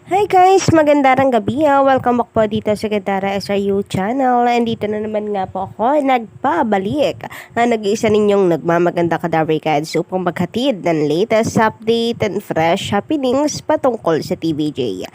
Hi guys! Magandang gabi. Welcome back po dito sa Gandara SRU channel. And dito na naman nga po ako nagpabalik na nag-iisa ninyong nagmamaganda Kadaver Kids upang maghatid ng latest update and fresh happenings patungkol sa TVJ.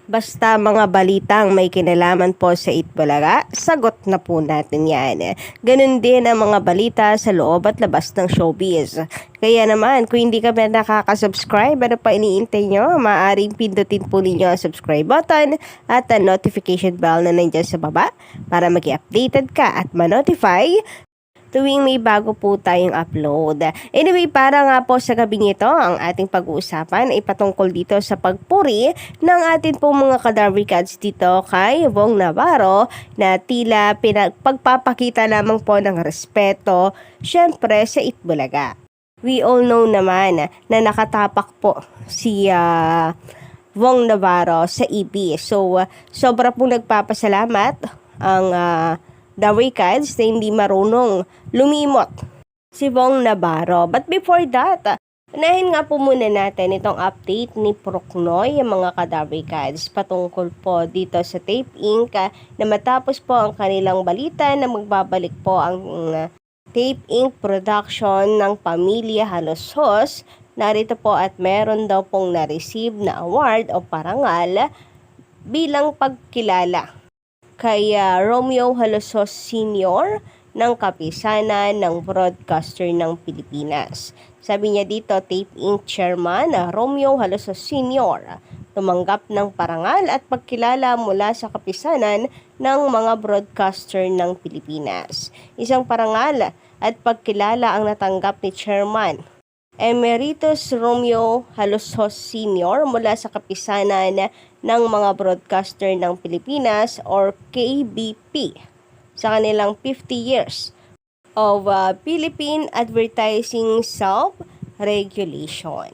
Basta mga balitang may kinalaman po sa Itbulaga, sagot na po natin yan. Ganun din ang mga balita sa loob at labas ng showbiz. Kaya naman, kung hindi ka ba nakaka-subscribe, ano pa iniintay nyo? Maaaring pindutin po ninyo ang subscribe button at ang notification bell na nandyan sa baba para mag-updated ka at ma-notify tuwing may bago po tayong upload. Anyway, para nga po sa gabing ito, ang ating pag-uusapan ay patungkol dito sa pagpuri ng atin pong mga Kadaver Kids dito kay Bong Navarro na tila pagpapakita lamang po ng respeto, syempre sa Itbulaga. We all know naman na nakatapak po si Bong Navarro sa EB. So, sobra pong nagpapasalamat ang Kadaver Kids na hindi marunong lumimot si Bong Navarro. But before that, unahin nga po muna natin itong update ni Procnoy, yung mga Kadaver Kids patungkol po dito sa Tape Inc. Na matapos po ang kanilang balita na magbabalik po ang Tape Inc. production ng Pamilya Halosos. Narito po at meron daw pong na-receive na award o parangal bilang pagkilala kay Romeo Halosos Sr. ng kapisanan ng broadcaster ng Pilipinas. Sabi niya dito, Tape Inc. Chairman Romeo Halosos Sr. tumanggap ng parangal at pagkilala mula sa kapisanan ng mga broadcaster ng Pilipinas. Isang parangal at pagkilala ang natanggap ni Chairman Emeritus Romeo Halosos Sr. mula sa kapisanan ng mga broadcaster ng Pilipinas or KBP sa kanilang 50 years of Philippine Advertising Self-Regulation.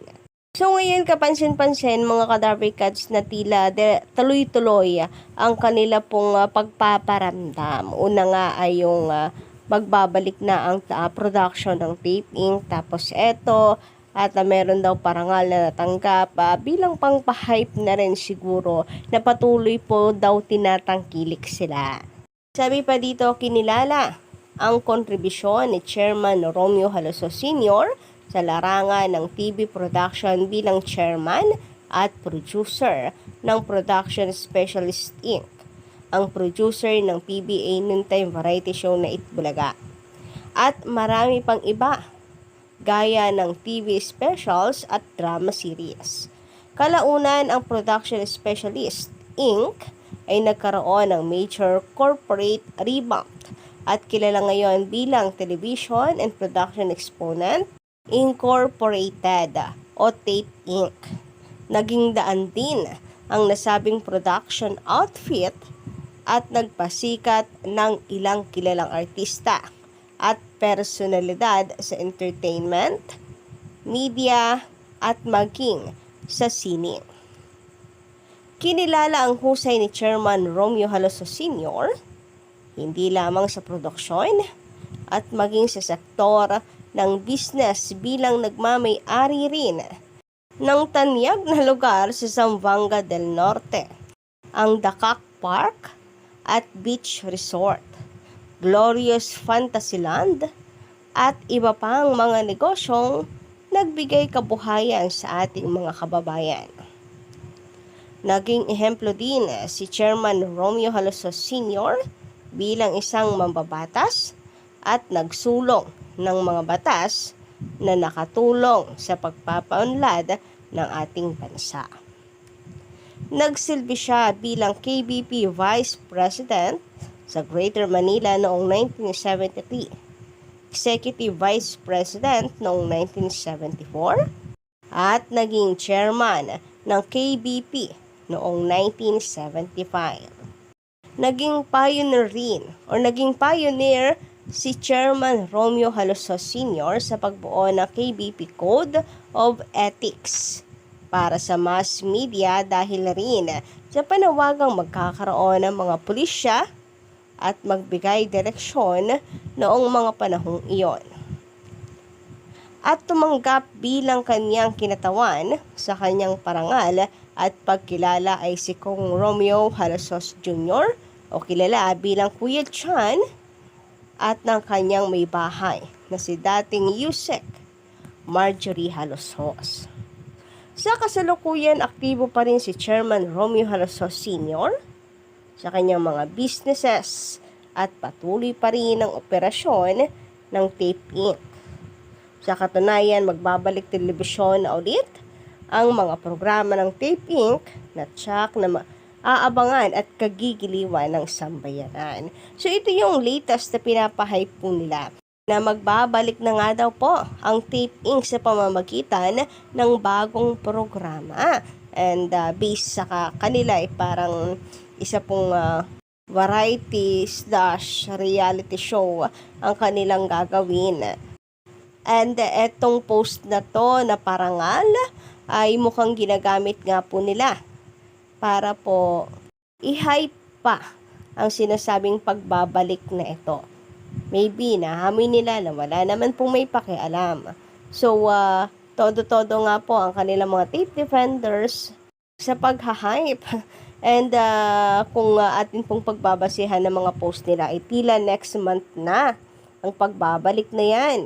So ngayon kapansin-pansin mga Kadaver Kids na tila tuloy-tuloy ang kanila pong pagpaparamdam. Una nga ay yung magbabalik na ang production ng Tape Inc. Tapos eto, at meron daw parangal na natanggap bilang pangpa-hype na rin siguro na patuloy po daw tinatangkilik sila. Sabi pa dito, kinilala ang kontribusyon ni Chairman Romeo Halosos Sr. sa larangan ng TV production bilang chairman at producer ng Production Specialist Inc., ang producer ng PBA noontime variety show na Itbulaga. At marami pang iba, gaya ng TV specials at drama series. Kalaunan, ang Production Specialist Inc. ay nagkaroon ng major corporate revamp at kilala ngayon bilang Television and Production Exponent Incorporated o Tape Inc. Naging daan din ang nasabing production outfit at nagpasikat ng ilang kilalang artista at personalidad sa entertainment, media at maging sa sine. Kinilala ang husay ni Chairman Romeo Halosos Sr. hindi lamang sa produksyon at maging sa sektor ng business bilang nagmamay-ari rin ng tanyag na lugar sa Zamboanga del Norte, ang Dacac Park at Beach Resort, Glorious Fantasyland at iba pang mga negosyong nagbigay kabuhayan sa ating mga kababayan. Naging ehemplo din si Chairman Romeo Halosos Sr. bilang isang mambabatas at nagsulong ng mga batas na nakatulong sa pagpapaunlad ng ating bansa. Nagsilbi siya bilang KBP Vice President sa Greater Manila noong 1973, Executive Vice President noong 1974, at naging Chairman ng KBP noong 1975. Naging pioneer si Chairman Romeo Halosos Sr. sa pagbuo ng KBP Code of Ethics para sa mass media dahil rin sa panawagang magkakaroon ng mga pulisya at magbigay direksyon noong mga panahong iyon. At tumanggap bilang kanyang kinatawan sa kanyang parangal at pagkilala ay si Kong Romeo Halasos Jr. o kilala bilang Kuya Chan at ng kanyang may bahay na si dating Yusek Marjorie Halosos. Sa kasalukuyan, aktibo pa rin si Chairman Romeo Halosos Sr. sa kanyang mga businesses at patuloy pa rin ang operasyon ng Tape Inc. Sa katunayan, magbabalik telebisyon na ulit ang mga programa ng Tape Inc. na tsak na aabangan at kagigiliwan ng sambayanan. So ito yung latest na pinapahype po nila na magbabalik na nga daw po ang Tape Inc. sa pamamagitan ng bagong programa. And based sa kanila ay parang isa pong variety / reality show ang kanilang gagawin. And etong post na to na parangal ay mukhang ginagamit nga po nila para po i-hype pa ang sinasabing pagbabalik na ito. Maybe nahamin nila na wala naman pong may pakialam. So, todo-todo nga po ang kanilang mga tape defenders sa pagha-hype. And kung atin pong pagbabasihan ng mga post nila ay tila next month na ang pagbabalik na yan.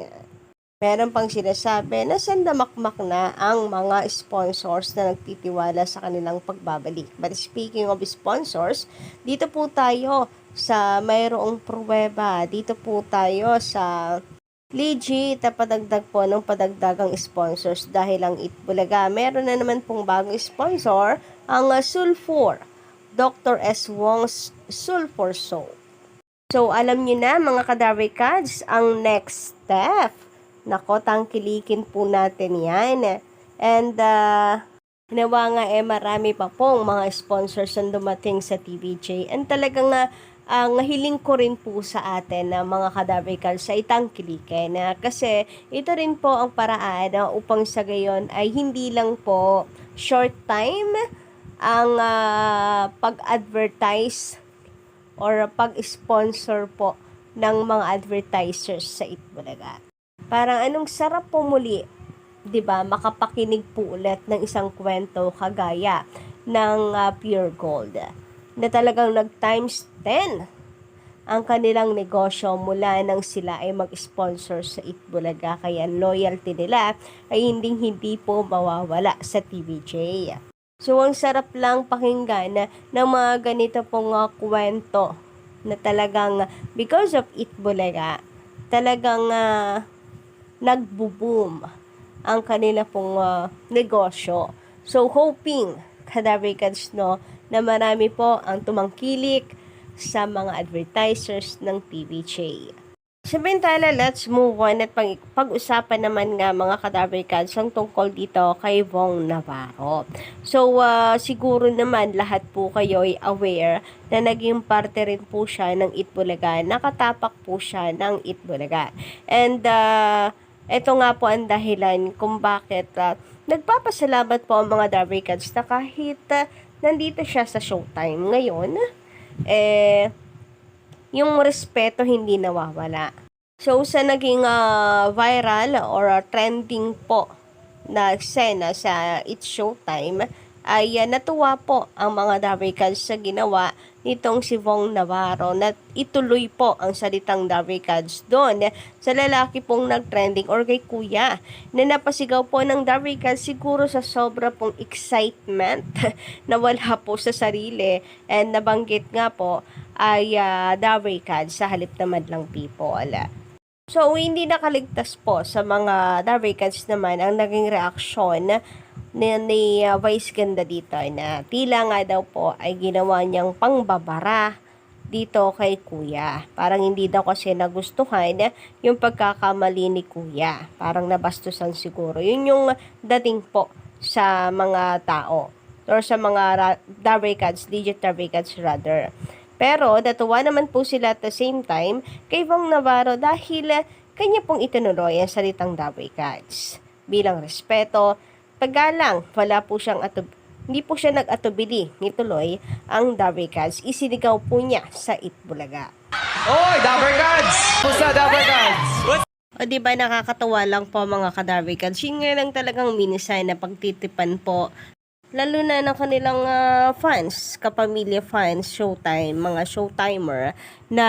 Meron pang sinasabi na sandamakmak na ang mga sponsors na nagtitiwala sa kanilang pagbabalik. But speaking of sponsors, dito po tayo sa mayroong pruweba. Dito po tayo sa legit na padagdag po ng padagdagang sponsors dahil ang Itbulaga. Meron na naman pong bagong sponsor, ang Sulfur. Dr. S. Wong's Sulfur Soap. So, alam nyo na mga Kadaver Cats, ang next step. Nako, tangkilikin po natin yan. And, nawa nga marami pa pong mga sponsors ang dumating sa TVJ. And talagang ang hiling ko rin po sa atin na mga Kadaver Cats ay tangkilikin. Kasi ito rin po ang paraan upang sa gayon ay hindi lang po short time ang pag-advertise or pag-sponsor po ng mga advertisers sa Itbulaga. Parang anong sarap po muli, 'di ba? Makapakinig po ulit ng isang kwento kagaya ng Pure Gold na talagang nag times 10 ang kanilang negosyo mula nang sila ay mag-sponsor sa Itbulaga. Kaya loyalty nila ay hindi po mawawala sa TVJ. So ang sarap lang pakinggan ng mga ganito pong kwento na talagang because of Itbulaga talagang nagbo-boom ang kanila pong negosyo. So, hoping, Kadaver Cats, no, na marami po ang tumangkilik sa mga advertisers ng TVJ. Samantala, let's move on at pag-usapan naman nga mga Kadaver Cats ang tungkol dito kay Vong Navarro. So, siguro naman lahat po kayo ay aware na naging parte rin po siya ng Itbulaga. Nakatapak po siya ng Itbulaga. And, ito nga po ang dahilan kung bakit nagpapasalamat po ang mga Kadaver Cats na kahit nandito siya sa Showtime ngayon, yung respeto hindi nawawala. So, sa naging viral or trending po na eksena sa It's Showtime, ay natuwa po ang mga Kadaver Cats sa ginawa nitong si Vong Navarro na ituloy po ang salitang Kadaver Cats doon sa lalaki pong nag-trending or kay Kuya na napasigaw po ng Kadaver Cats siguro sa sobra pong excitement na wala po sa sarili and nabanggit nga po ay Kadaver Cats sa halip na madlang people. So, hindi nakaligtas po sa mga Kadaver Cats naman ang naging reaksyon ni Vice Ganda dito na tila nga daw po ay ginawa niyang pangbabara dito kay Kuya. Parang hindi daw kasi nagustuhan yung pagkakamali ni Kuya. Parang nabastusan siguro. Yun yung dating po sa mga tao or sa mga Kadaver Cats, legit Kadaver Cats rather. Pero natuwa naman po sila at the same time kay Vong Navarro dahil kanya pong itinuloy ang salitang Kadaver Cats. Bilang respeto, paggalang, wala po siyang hindi po siya nag-atubili nituloy ang Kadaver Cats. Isinigaw po niya sa Itbulaga. Oy, Kadaver Cats! Pusa, Kadaver Cats! O diba nakakatawa lang po mga Kadaver Cats. Yun nga lang talagang minsan na pagtitipan po lalo na ng kanilang fans, kapamilya fans, Showtime, mga Showtimer, na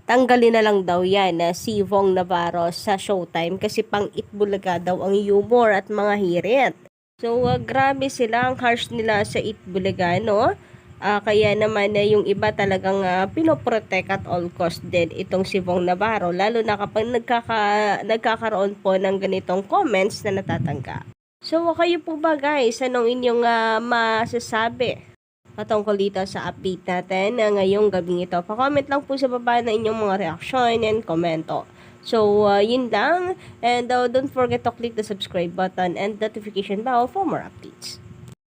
tanggalin na lang daw yan na si Vong Navarro sa Showtime kasi pang Itbulaga daw ang humor at mga hirit. So, grabe sila, ang harsh nila sa Itbulaga, no? Kaya naman yung iba talagang pinoprotect at all cost din itong si Vong Navarro, lalo na kapag nagkakaroon po ng ganitong comments na natatanggap. So, kayo po ba guys, anong inyong masasabi patungkol dito sa update natin na ngayong gabing ito? Pa-comment lang po sa baba na inyong mga reaction and komento. So, yun lang. And don't forget to click the subscribe button and notification bell for more updates.